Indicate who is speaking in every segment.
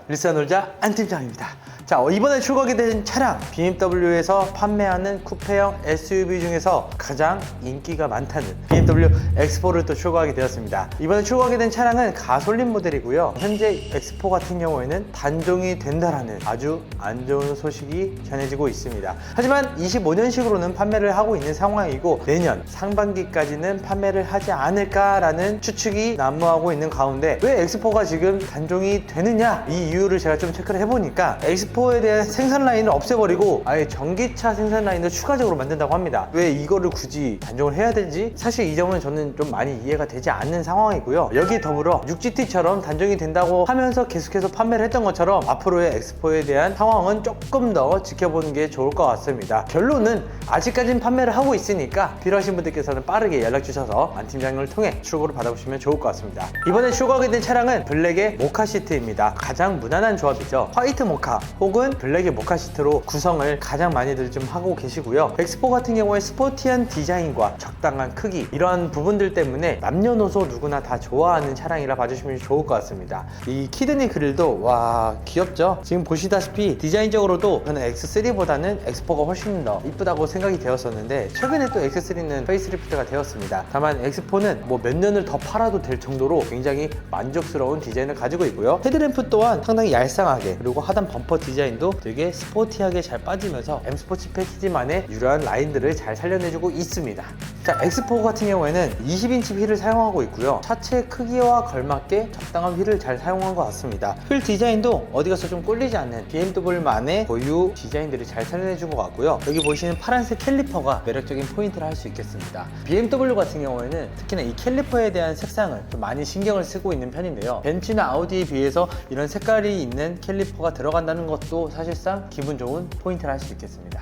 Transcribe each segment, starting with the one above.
Speaker 1: 일산놀자 안 팀장입니다. 자, 이번에 출고하게 된 차량 BMW에서 판매하는 쿠페형 SUV 중에서 가장 인기가 많다는 BMW X4를 또 출고하게 되었습니다. 이번에 출고하게 된 차량은 가솔린 모델이고요. 현재 X4 같은 경우에는 단종이 된다라는 아주 안 좋은 소식이 전해지고 있습니다. 하지만 25년식으로는 판매를 하고 있는 상황이고 내년 상반기까지는 판매를 하지 않을까라는 추측이 난무하고 있는 가운데 왜 X4가 지금 단종이 되느냐, 이 이유를 제가 좀 체크를 해보니까 X4에 대한 생산 라인을 없애버리고 아예 전기차 생산 라인을 추가적으로 만든다고 합니다. 왜 이거를 굳이 단종을 해야 되지? 사실 이 점은 저는 좀 많이 이해가 되지 않는 상황이고요. 여기에 더불어 6GT처럼 단종이 된다고 하면서 계속해서 판매를 했던 것처럼 앞으로의 X4에 대한 상황은 조금 더 지켜보는 게 좋을 것 같습니다. 결론은 아직까지는 판매를 하고 있으니까 필요하신 분들께서는 빠르게 연락 주셔서 안 팀장님을 통해 출고를 받아보시면 좋을 것 같습니다. 이번에 출고하게 된 차량은 블랙의 모카 시트입니다. 가장 무난한 조합이죠. 화이트 모카 혹은 블랙의 모카 시트로 구성을 가장 많이들 좀 하고 계시고요. X4 같은 경우에 스포티한 디자인과 적당한 크기, 이러한 부분들 때문에 남녀노소 누구나 다 좋아하는 차량이라 봐주시면 좋을 것 같습니다. 이 키드니 그릴도 와 귀엽죠? 지금 보시다시피 디자인적으로도 저는 X3보다는 X4가 훨씬 더 이쁘다고 생각이 되었었는데 최근에 또 X3는 페이스리프트가 되었습니다. 다만 X4는 뭐 몇 년을 더 팔아도 될 정도로 굉장히 만족스러운 디자인을 가지고 있고요. 헤드램프 또한 상당히 얄쌍하게, 그리고 하단 범퍼 디자인도 되게 스포티하게 잘 빠지면서 M 스포츠 패키지만의 유려한 라인들을 잘 살려내주고 있습니다. 자, X4 같은 경우에는 20인치 휠을 사용하고 있고요. 차체 크기와 걸맞게 적당한 휠을 잘 사용한 것 같습니다. 휠 디자인도 어디 가서 좀 꿀리지 않는 BMW만의 고유 디자인들을 잘 살려내준 것 같고요. 여기 보시는 파란색 캘리퍼가 매력적인 포인트를 할 수 있겠습니다. BMW 같은 경우에는 특히나 이 캘리퍼에 대한 색상을 좀 많이 신경을 쓰고 있는 편인데요. 벤츠나 아우디에 비해서 이런 색깔이 있는 캘리퍼가 들어간다는 것도 사실상 기분 좋은 포인트를 할 수 있겠습니다.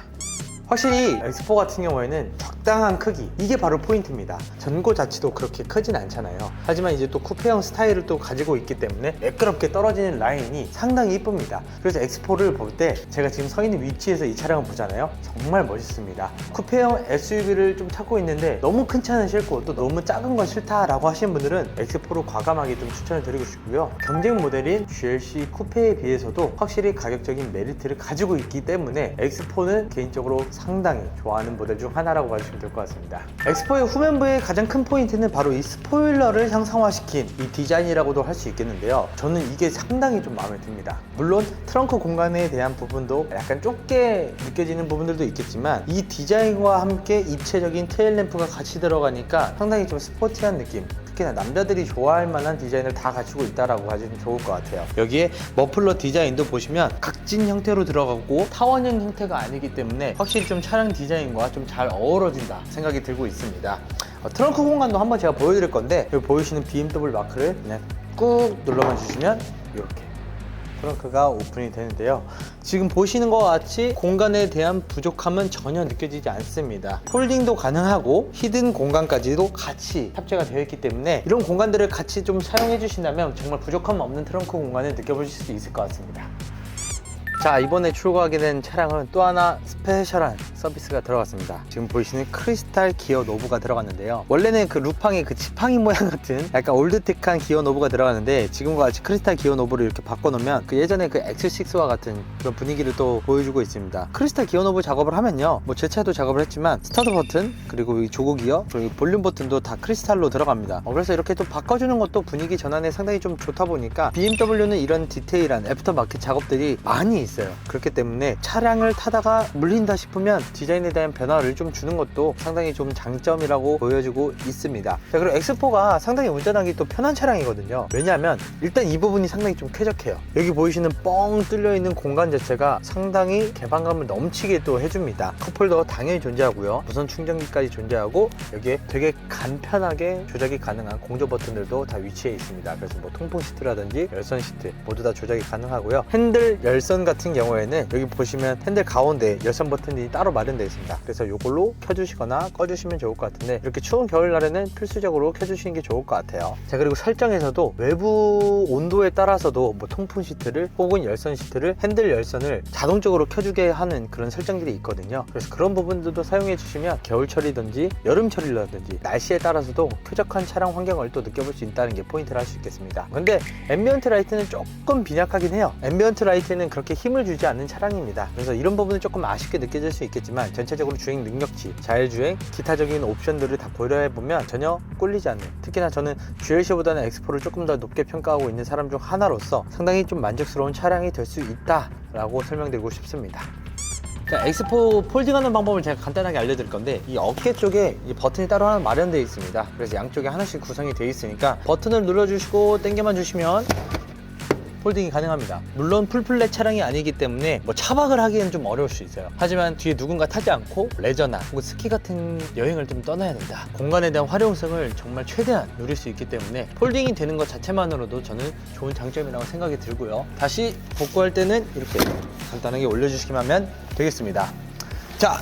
Speaker 1: 확실히 X4 같은 경우에는 적당한 크기, 이게 바로 포인트입니다. 전고 자체도 그렇게 크진 않잖아요. 하지만 이제 또 쿠페형 스타일을 또 가지고 있기 때문에 매끄럽게 떨어지는 라인이 상당히 이쁩니다. 그래서 X4를 볼 때 제가 지금 서 있는 위치에서 이 차량을 보잖아요. 정말 멋있습니다. 쿠페형 SUV를 좀 찾고 있는데 너무 큰 차는 싫고 또 너무 작은 건 싫다라고 하시는 분들은 X4로 과감하게 좀 추천을 드리고 싶고요. 경쟁 모델인 GLC 쿠페에 비해서도 확실히 가격적인 메리트를 가지고 있기 때문에 X4는 개인적으로 상당히 좋아하는 모델 중 하나라고 봐주시면 될 것 같습니다. X4의 후면부의 가장 큰 포인트는 바로 이 스포일러를 형상화시킨 이 디자인이라고도 할 수 있겠는데요. 저는 이게 상당히 좀 마음에 듭니다. 물론 트렁크 공간에 대한 부분도 약간 좁게 느껴지는 부분들도 있겠지만 이 디자인과 함께 입체적인 테일램프가 같이 들어가니까 상당히 좀 스포티한 느낌, 특히나 남자들이 좋아할 만한 디자인을 다 갖추고 있다라고 봐주시면 좋을 것 같아요. 여기에 머플러 디자인도 보시면 각진 형태로 들어가고 타원형 형태가 아니기 때문에 확실히 좀 차량 디자인과 좀 잘 어우러진다 생각이 들고 있습니다. 트렁크 공간도 한번 제가 보여드릴 건데 여기 보이시는 BMW 마크를 그냥 꾹 눌러만 주시면 이렇게 트렁크가 오픈이 되는데요. 지금 보시는 것과 같이 공간에 대한 부족함은 전혀 느껴지지 않습니다. 폴딩도 가능하고 히든 공간까지도 같이 탑재가 되어 있기 때문에 이런 공간들을 같이 좀 사용해 주신다면 정말 부족함 없는 트렁크 공간을 느껴보실 수 있을 것 같습니다. 자, 이번에 출고하게 된 차량은 또 하나 스페셜한 서비스가 들어갔습니다. 지금 보이시는 크리스탈 기어 노브가 들어갔는데요. 원래는 그 루팡의 그 지팡이 모양 같은 약간 올드텍한 기어 노브가 들어갔는데 지금과 같이 크리스탈 기어 노브를 이렇게 바꿔놓으면 그 예전에 그 X6와 같은 그런 분위기를 또 보여주고 있습니다. 크리스탈 기어 노브 작업을 하면요, 뭐 제 차도 작업을 했지만 스타트 버튼, 그리고 이 조고 기어, 그리고 볼륨 버튼도 다 크리스탈로 들어갑니다. 그래서 이렇게 또 바꿔주는 것도 분위기 전환에 상당히 좀 좋다 보니까 BMW는 이런 디테일한 애프터마켓 작업들이 많이 있어요. 그렇기 때문에 차량을 타다가 물린다 싶으면 디자인에 대한 변화를 좀 주는 것도 상당히 좀 장점이라고 보여지고 있습니다. 자, 그리고 X4가 상당히 운전하기 또 편한 차량이거든요. 왜냐하면 일단 이 부분이 상당히 좀 쾌적해요. 여기 보이시는 뻥 뚫려 있는 공간 자체가 상당히 개방감을 넘치게 또 해줍니다. 컵홀더 당연히 존재하고요, 무선 충전기까지 존재하고 여기에 되게 간편하게 조작이 가능한 공조 버튼들도 다 위치해 있습니다. 그래서 뭐 통풍 시트라든지 열선 시트 모두 다 조작이 가능하고요. 핸들 열선 같은 같은 경우에는 여기 보시면 핸들 가운데 열선 버튼이 따로 마련되어 있습니다. 그래서 이걸로 켜주시거나 꺼주시면 좋을 것 같은데, 이렇게 추운 겨울날에는 필수적으로 켜주시는 게 좋을 것 같아요. 자, 그리고 설정에서도 외부 온도에 따라서도 뭐 통풍 시트를 혹은 열선 시트를, 핸들 열선을 자동적으로 켜주게 하는 그런 설정들이 있거든요. 그래서 그런 부분들도 사용해 주시면 겨울철이든지 여름철이라든지 날씨에 따라서도 쾌적한 차량 환경을 또 느껴볼 수 있다는 게 포인트를 할 수 있겠습니다. 근데 앰비언트 라이트는 조금 빈약하긴 해요. 앰비언트 라이트는 그렇게 힘을 주지 않는 차량입니다. 그래서 이런 부분은 조금 아쉽게 느껴질 수 있겠지만, 전체적으로 주행 능력치, 자율주행, 기타적인 옵션들을 다 고려해보면 전혀 꿀리지 않는, 특히나 저는 GLC보다는 X4를 조금 더 높게 평가하고 있는 사람 중 하나로서 상당히 좀 만족스러운 차량이 될 수 있다라고 설명드리고 싶습니다. 자, X4 폴딩하는 방법을 제가 간단하게 알려드릴 건데, 이 어깨 쪽에 이 버튼이 따로 하나 마련되어 있습니다. 그래서 양쪽에 하나씩 구성이 되어 있으니까 버튼을 눌러주시고 당겨만 주시면 폴딩이 가능합니다. 물론 풀플랫 차량이 아니기 때문에 뭐 차박을 하기엔 좀 어려울 수 있어요. 하지만 뒤에 누군가 타지 않고 레저나 혹은 스키 같은 여행을 좀 떠나야 된다, 공간에 대한 활용성을 정말 최대한 누릴 수 있기 때문에 폴딩이 되는 것 자체만으로도 저는 좋은 장점이라고 생각이 들고요. 다시 복구할 때는 이렇게 간단하게 올려주시기만 하면 되겠습니다. 자,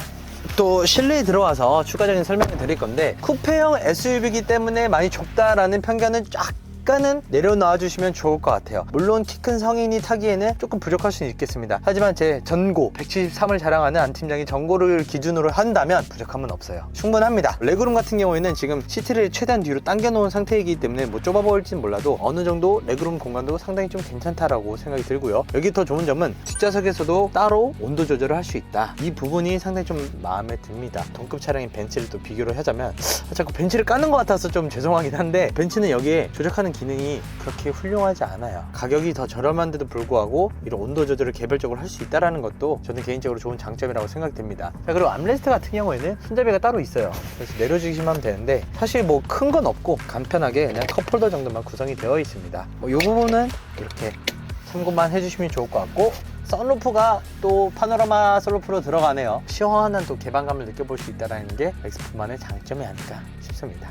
Speaker 1: 또 실내에 들어와서 추가적인 설명을 드릴 건데, 쿠페형 SUV이기 때문에 많이 좁다라는 편견은 약간은 내려놔 주시면 좋을 것 같아요. 물론 키 큰 성인이 타기에는 조금 부족할 수는 있겠습니다. 하지만 제 전고 173을 자랑하는 안 팀장이 전고를 기준으로 한다면 부족함은 없어요. 충분합니다. 레그룸 같은 경우에는 지금 시트를 최대한 뒤로 당겨 놓은 상태이기 때문에 뭐 좁아 보일진 몰라도 어느 정도 레그룸 공간도 상당히 좀 괜찮다라고 생각이 들고요. 여기 더 좋은 점은 뒷좌석에서도 따로 온도 조절을 할 수 있다. 이 부분이 상당히 좀 마음에 듭니다. 동급 차량인 벤츠를 또 비교를 하자면, 자꾸 벤츠를 까는 것 같아서 좀 죄송하긴 한데, 벤츠는 여기에 조작하는 기능이 그렇게 훌륭하지 않아요. 가격이 더 저렴한데도 불구하고 이런 온도 조절을 개별적으로 할 수 있다는 것도 저는 개인적으로 좋은 장점이라고 생각됩니다. 자, 그리고 암레스트 같은 경우에는 손잡이가 따로 있어요. 그래서 내려주기만 하면 되는데, 사실 뭐 큰 건 없고 간편하게 그냥 컵홀더 정도만 구성이 되어 있습니다. 이 부분은 이렇게 참고만 해주시면 좋을 것 같고, 선루프가 또 파노라마 선루프로 들어가네요. 시원한 또 개방감을 느껴볼 수 있다는 게 X4만의 장점이 아닐까 싶습니다.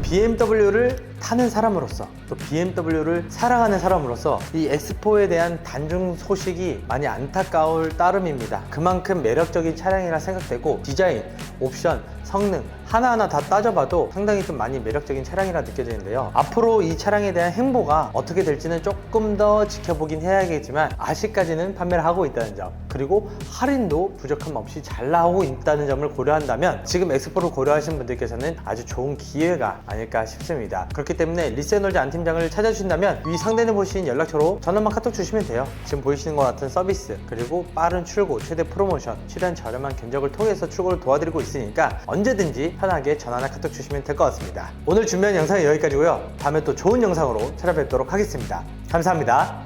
Speaker 1: BMW를 타는 사람으로서, 또 BMW를 사랑하는 사람으로서 이 X4에 대한 단중 소식이 많이 안타까울 따름입니다. 그만큼 매력적인 차량이라 생각되고, 디자인, 옵션, 성능 하나하나 다 따져봐도 상당히 좀 많이 매력적인 차량이라 느껴지는데요. 앞으로 이 차량에 대한 행보가 어떻게 될지는 조금 더 지켜보긴 해야겠지만, 아직까지는 판매를 하고 있다는 점, 그리고 할인도 부족함 없이 잘 나오고 있다는 점을 고려한다면 지금 X4를 고려하시는 분들께서는 아주 좋은 기회가 아닐까 싶습니다. 그렇기 때문에 리세놀즈 안 팀장을 찾아주신다면 위 상단에 보시는 연락처로 전화만 카톡 주시면 돼요. 지금 보이시는 것 같은 서비스, 그리고 빠른 출고, 최대 프로모션, 출연 저렴한 견적을 통해서 출고를 도와드리고 있으니까 언제든지 편하게 전화나 카톡 주시면 될 것 같습니다. 오늘 준비한 영상은 여기까지고요. 다음에 또 좋은 영상으로 찾아뵙도록 하겠습니다. 감사합니다.